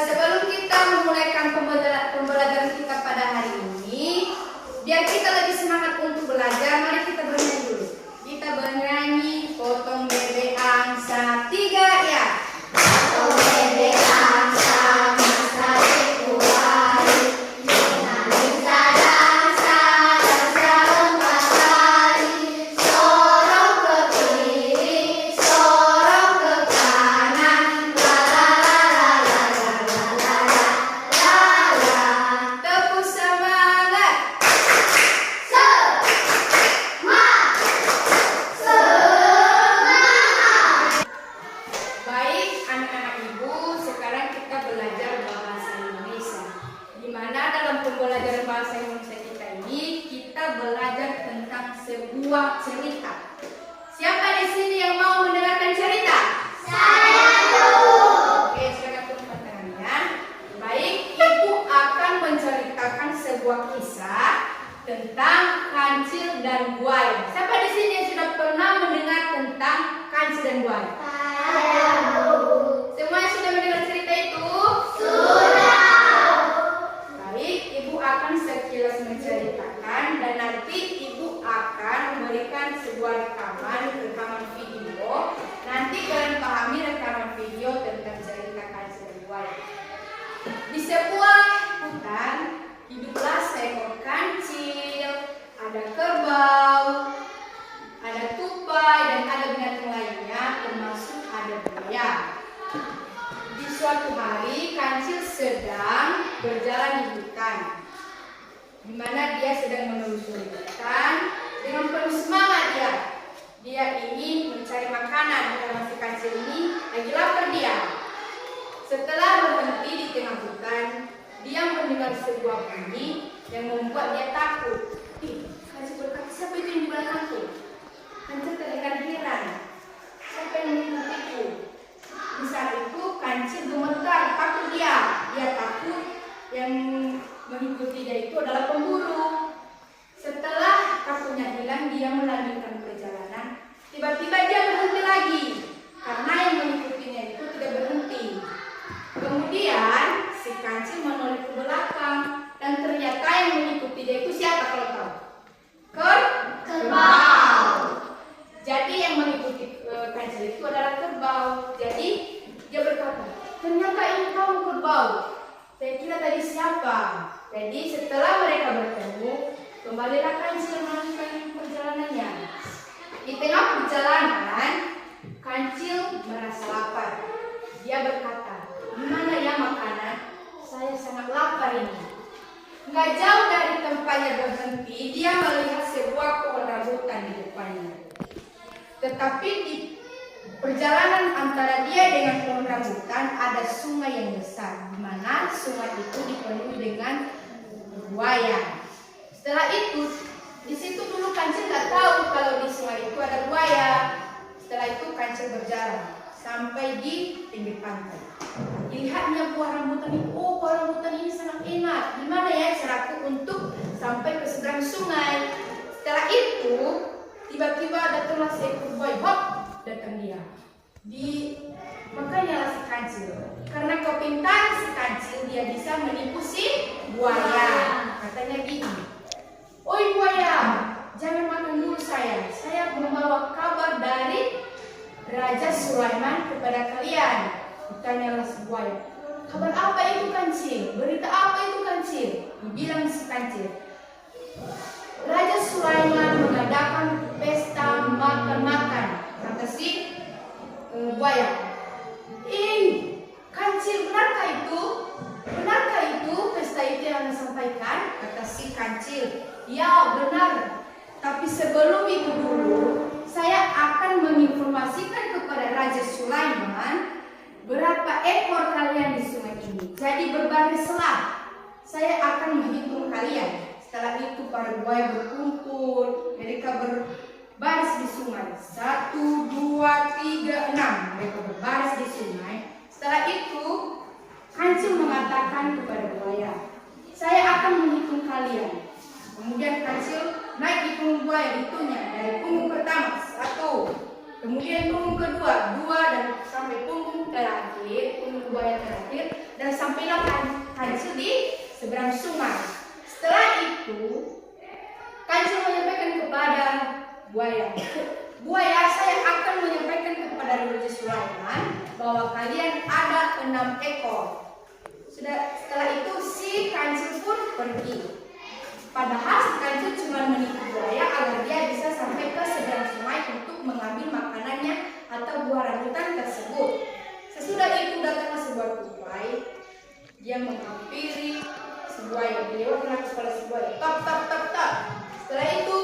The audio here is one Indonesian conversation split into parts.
sebelum kita memulaikan pembelajaran kita pada hari ini, biar kita lebih semangat untuk belajar, mari kita bernyanyi dulu. Kita bernyanyi potong bebek angsa 3 ya. Potong bebek angsa masa dikuali, menangis dansa dansa 4 kali, sorong ke kiri, sorong ke kanan, la la la la la la la la. Tepuk semangat. Baik anak-anak ibu, sekarang kita belajar bahasa Indonesia. Di mana dalam pembelajaran bahasa Indonesia kita ini, kita belajar tentang sebuah cerita. Siapa di sini yang mau mendengarkan cerita? Saya dulu. Oke, silakan turunkan tangannya. Baik, ibu akan menceritakan sebuah kisah tentang kancil dan buaya. Siapa di sini yang sudah pernah mendengar tentang kancil dan buaya? Semuanya sudah mendengar cerita itu? Sudah. Baik, ibu akan sekilas menceritakan dan nanti ibu akan memberikan sebuah rekaman video. Nanti kalian pahami rekaman video tentang cerita kancil dan buaya. Di sebuah hutan hiduplah seekor kancil, ada kerbau, ada tupai, dan ada binatang lainnya, termasuk ada buaya. Di suatu hari, kancil sedang berjalan di hutan, di mana dia sedang menelusuri hutan dengan penuh semangat dia. Dia ingin mencari makanan karena si kancil ini lagi lapar dia. Setelah berhenti di tengah hutan, dia mendengar sebuah bunyi yang membuat dia takut. Kancil berkata, siapa itu yang di belakangku? Kancil terdengar heran. Siapa yang mengikutiku? Di saat itu kancil gemetar, takut dia. Dia takut yang mengikuti dia itu adalah pemburu. Setelah takutnya hilang, dia melanjutkan perjalanan. Tiba-tiba dia berhenti lagi karena yang mengikutinya itu tidak berhenti. Kemudian si kancil menoleh ke belakang dan ternyata yang mengikuti dia itu siapa kalau tahu? Kerbau. Jadi yang mengikuti kancil itu adalah kerbau. Jadi dia berkata, ternyata ini kamu kerbau. Saya kira tadi siapa? Jadi setelah mereka bertemu, kembalilah kancil melanjutkan perjalanannya. Di tengah perjalanan, kancil merasa lapar. Dia berkata, di mana ya makanan? Saya sangat lapar ini. Nggak jauh dari tempatnya berhenti, dia melihat sebuah pohon rambutan di depannya. Tetapi di perjalanan antara dia dengan pohon rambutan ada sungai yang besar, di mana sungai itu dipenuhi dengan buaya. Setelah itu, di situ dulu kancil nggak tahu kalau di sungai itu ada buaya. Setelah itu kancil berjalan sampai di pinggir pantai. Dilihatnya buah rambutan itu, oh buah rambutan ini sangat enak. Gimana ya caraku untuk sampai ke seberang sungai? Setelah itu, tiba-tiba datanglah seekor buaya, hop, datang dia. Makanya si kancil, karena kepintaran si kancil, dia bisa menipu si buaya. Katanya gini, oi buaya, jangan makan dulu saya membawa kabar dari Raja Sulaiman kepada kalian. Ditanyalah si buaya, kabar apa itu kancil? Berita apa itu kancil? Dibilang si kancil, Raja Sulaiman mengadakan pesta makan-makan. Kata si buaya, kancil, benarkah itu? Benarkah itu pesta itu yang Anda sampaikan? Kata si kancil, ya benar. Tapi sebelum itu dulu, saya akan menginformasikan kepada Raja Sulaiman berapa ekor kalian di sungai ini. Jadi berbarislah, saya akan menghitung kalian. Setelah itu para buaya berkumpul, mereka berbaris di sungai. 1, 2, 3, 6. Mereka berbaris di sungai. Setelah itu kancil mengatakan kepada buaya, saya akan menghitung kalian. Kemudian kancil naik di punggung buaya, hitungnya dari punggung pertama 1, kemudian punggung kedua 2, dan sampai punggung terakhir, punggung buaya terakhir. dan sampailah kancil di seberang sungai. Setelah itu kancil menyampaikan kepada buaya, "Buaya, saya akan menyampaikan kepada Raja Sulaiman bahwa kalian ada 6 ekor. Setelah itu si kancil pun pergi. Padahal si kancil cuma menipu buaya agar dia bisa sampai ke seberang sungai untuk mengambil makanannya atau buah rambutan tersebut. Sesudah itu datanglah sebuah tupai. Dia menghampiri si buaya. Dilewatkan kepala si buaya. Tap, tap, tap, tap. Setelah itu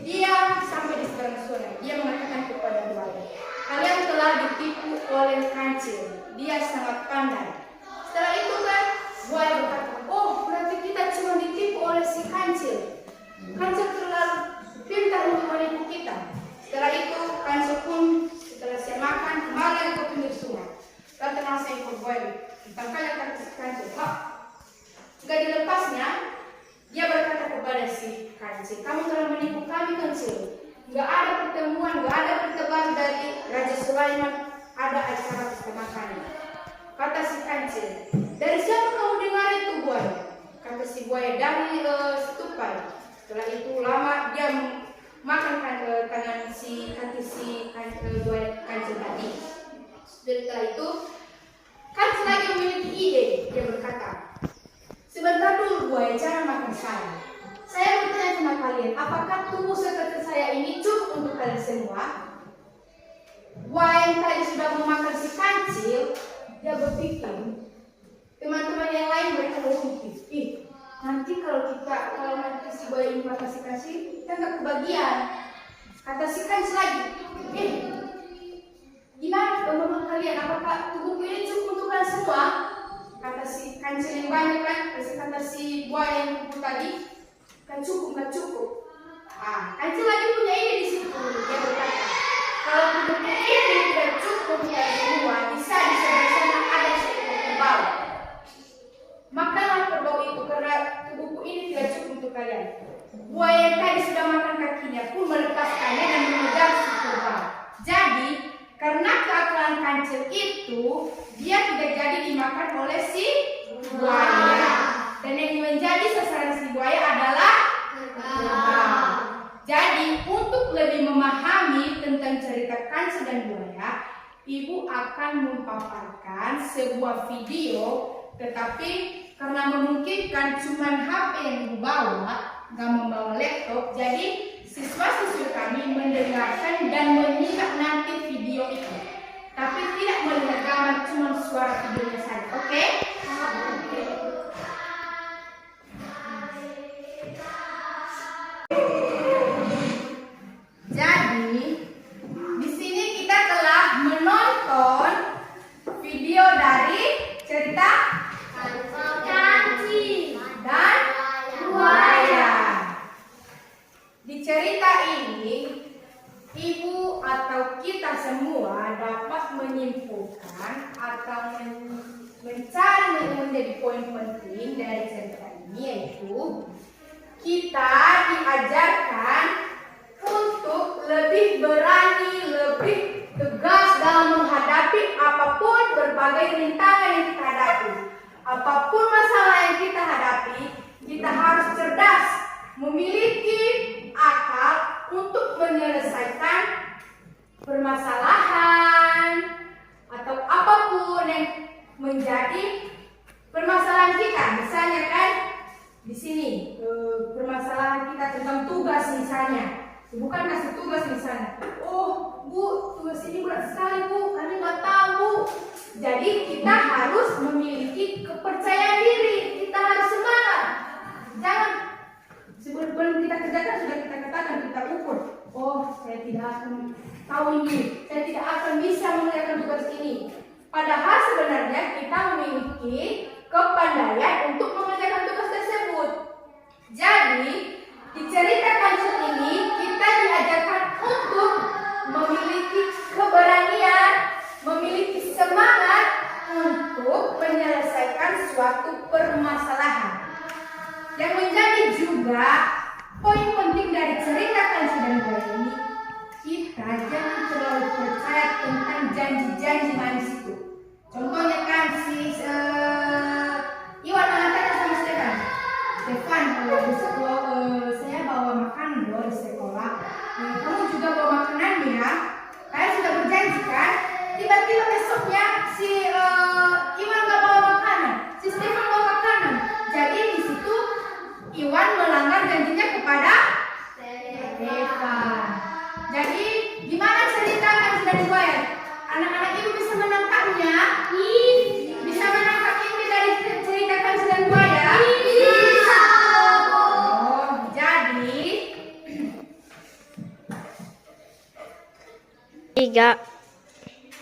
dia sampai di seberang sungai. Dia mengatakan kepada buaya, "Kalian telah ditipu oleh kancil. Dia sangat pandai." Setelah itu kan buaya berkata, "Oh, berarti kita cuma ditipu oleh si kancil. Kancil terlalu pintar untuk menipu kita." Setelah itu kancil pun setelah siap makan kembali ke pinggir sungai. Datanglah seekor buaya, ditangkapnya kaki si kancil. Enggak dilepasnya, dia berkata kepada si kancil, "Kamu telah menipu kami, kancil. Enggak ada pertemuan, enggak ada pertemuan dari Raja Sulaiman ada acara pesta makanan." Kata si kancil, "Dari siapa kamu dengar itu, buaya?" Kata si buaya, "Dari tupai." Setelah itu lama dia makan tangan si kaki si buaya kancil tadi. Setelah itu kancil lagi memiliki ide. Dia berkata, "Sebentar dulu buaya, cara makan saya. Saya bertanya sama kalian, apakah tubuh seperti saya ini cukup untuk kalian semua?" Buaya yang tadi sudah memakan si kancil, dia berpikir, teman-teman yang lain mereka berpikir, nanti kalau nanti si buaya ini makan si kancil, kita nggak kebagian. Kata si kancil lagi, "Gimana menurut kalian? Apakah tubuhku ini cukup untuk kalian semua?" Kata si kancil yang banyak kan, kata si buaya yang kumpul tadi, "Nggak cukup, nggak cukup." Kancil lagi punya ide di situ. Dia berkata, "Kalau tubuhku ini tidak cukup untuk kalian semua, bisa di sebelah sana ada seekor kerbau. Makanlah kerbau itu karena tubuhku ini tidak cukup untuk kalian." Buaya yang tadi sudah makan kakinya pun melepaskannya dan mengejar si kerbau. Jadi karena keakalan kancil itu, dia tidak jadi dimakan oleh si buaya. Dan yang menjadi sasaran si buaya adalah kerbau. Jadi untuk lebih memahami tentang cerita kancil dan buaya, ibu akan memaparkan sebuah video, tetapi karena memungkinkan cuma HP yang ibu bawa, nggak membawa laptop, jadi siswa-siswi kami mendengarkan dan menyimak nanti video itu, tapi tidak melihat gambar, cuma suara videonya saja. Oke? Jadi di sini kita telah menonton video dari cerita kancil dan buaya. Di cerita ini, ibu atau kita semua dapat menyimpulkan atau mencari menjadi poin penting dari cerita ini, yaitu kita diajarkan untuk lebih berani, lebih tegas dalam menghadapi apapun berbagai rintangan yang kita hadapi. Apapun masalah yang kita hadapi, kita harus cerdas, memiliki akal untuk menyelesaikan permasalahan atau apapun yang menjadi permasalahan kita. Misalnya kan di sini permasalahan kita tentang tugas misalnya. Bukan kasih tugas misalnya, "Oh Bu, tugas ini berat sekali Bu, kami nggak tahu Bu." Jadi kita harus memiliki kepercayaan diri, kita harus semangat. Jangan sebelum kita kerjakan sudah kita katakan, kita ukur, "Oh, saya tidak akan tahu ini, saya tidak akan bisa mengerjakan tugas ini." Padahal sebenarnya kita memiliki kepandaian untuk mengerjakan tugas tersebut. Jadi di cerita kancil ini kita diajarkan untuk memiliki keberanian, memiliki semangat untuk menyelesaikan suatu permasalahan. Yang menjadi juga poin penting dari cerita kancil dan buaya ini, kita jangan terlalu percaya tentang janji-janji manis itu. Contohnya kan si Bisa menangkap inti dari cerita Kancil dan Buaya? Bisa. Oh, jadi 3.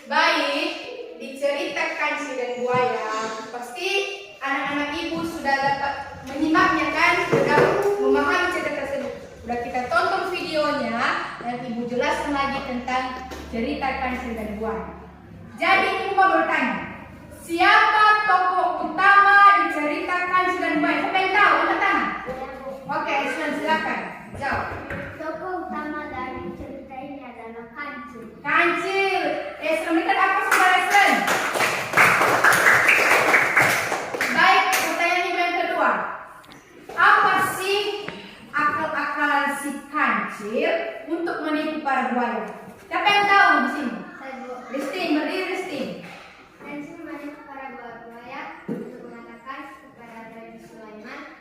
baik, di cerita Kancil dan Buaya pasti anak-anak ibu sudah dapat menyimaknya kan? Sudah memahami cerita tersebut. Sudah kita tonton videonya dan ibu jelaskan lagi tentang cerita Kancil dan Buaya. Jadi ibu mau bertanya, siapa tokoh utama di cerita Kancil dan Buaya? Siapa yang tahu? Angkat tangan. Oke, silakan jawab. Tokoh utama dari cerita ini adalah Kancil. Kancil. Berikan apa saudara Eslen? Baik, pertanyaan ibu yang kedua. Apa sih akal-akalan si Kancil untuk menipu para buaya? Siapa yang tahu di sini? Listing, berdiri listing. Kancil menipu para buaya untuk mengatakan kepada Raja Sulaiman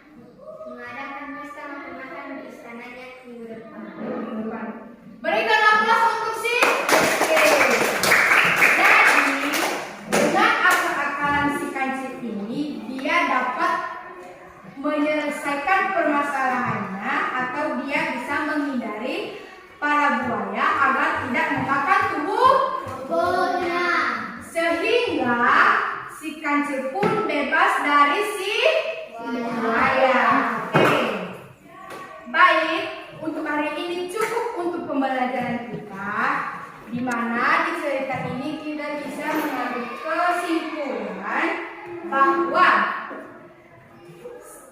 mengadakan pesta makan-makan di istananya minggu depan. Berikan aplaus untuk si. Oke. Jadi dengan akal-akalan si Kancil ini dia dapat menyelesaikan permasalahannya atau dia bisa menghindari para buaya agar tidak memakan tubuhnya. Sehingga si Kancil pun bebas dari si buaya. Oke. Baik, untuk hari ini cukup untuk pembelajaran kita, di mana di cerita ini kita bisa mengambil kesimpulan bahwa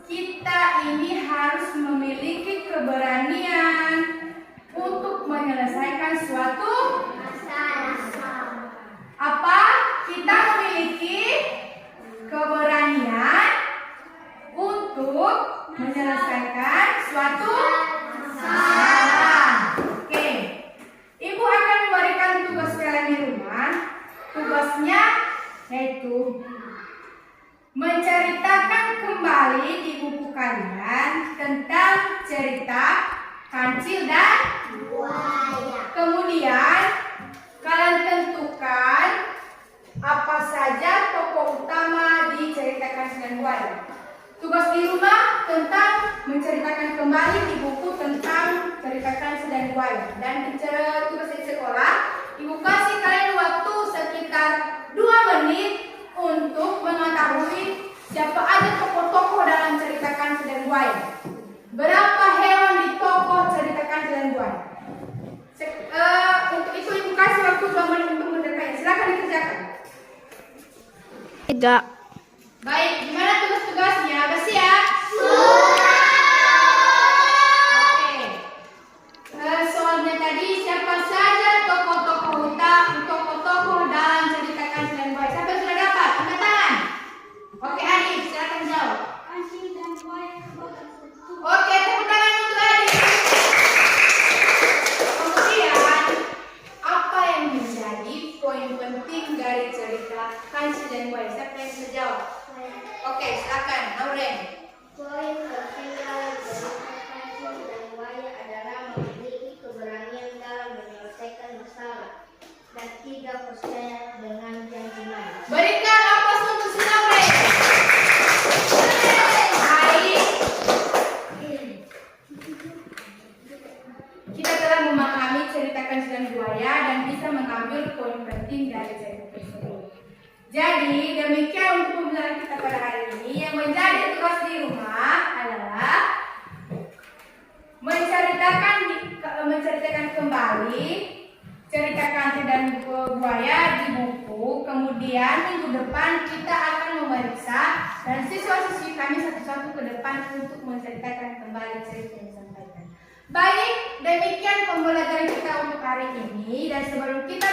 kita ini harus memiliki keberanian untuk menyelesaikan suatu Masalah. apa? Kita memiliki keberanian untuk menyelesaikan suatu masalah. Oke. Ibu akan memberikan tugas kalian di rumah. Tugasnya yaitu menceritakan kembali di buku kalian tentang cerita Kancil dan Buaya. kemudian kalian tentukan apa saja tokoh utama di cerita Kancil dan Buaya. Tugas di rumah tentang menceritakan kembali di buku tentang cerita Kancil dan Buaya. Dan tugas di sekolah, ibu kasih kalian waktu sekitar 2 menit untuk mengetahui siapa aja tokoh-tokoh dalam cerita Kancil dan Buaya. Berapa hewan di tokoh cerita Kancil dan Buaya? Untuk itu ibu kasih waktu 2 menit untuk mendetaknya. Silakan dikerjakan. 3. Baik, gimana tugas-tugasnya? Udah siap? Oke. Soalnya tadi siapa saja tokoh-tokoh dalam cerita Kancil dan Buaya? Siapa yang sudah dapat? Angkat tangan. Oke, Adif, silakan jawab. Kancil dan Buaya Oke, tepuk tangan untuk Adif. Kemudian, apa yang menjadi poin penting dari cerita Kancil dan Buaya? Siapa yang bisa jawab? Oke, silakan, Auren. Poin penting dari cerita Kancil dan Buaya adalah memiliki keberanian dalam menyelesaikan masalah dan tidak percaya dengan janji manis. Berikan aplaus untuk si Auren. Baik. Kita telah memahami cerita Kancil dan Buaya dan bisa mengambil poin penting dari cerita tersebut. Jadi demikian untuk pembelajaran kita pada hari ini. Yang menjadi tugas di rumah adalah menceritakan kembali cerita Kancil dan Buaya di buku. Kemudian minggu depan kita akan memeriksa dan siswa-siswi kami satu-satu ke depan untuk menceritakan kembali cerita yang disampaikan. Baik, demikian pembelajaran kita untuk hari ini. Dan sebelum kita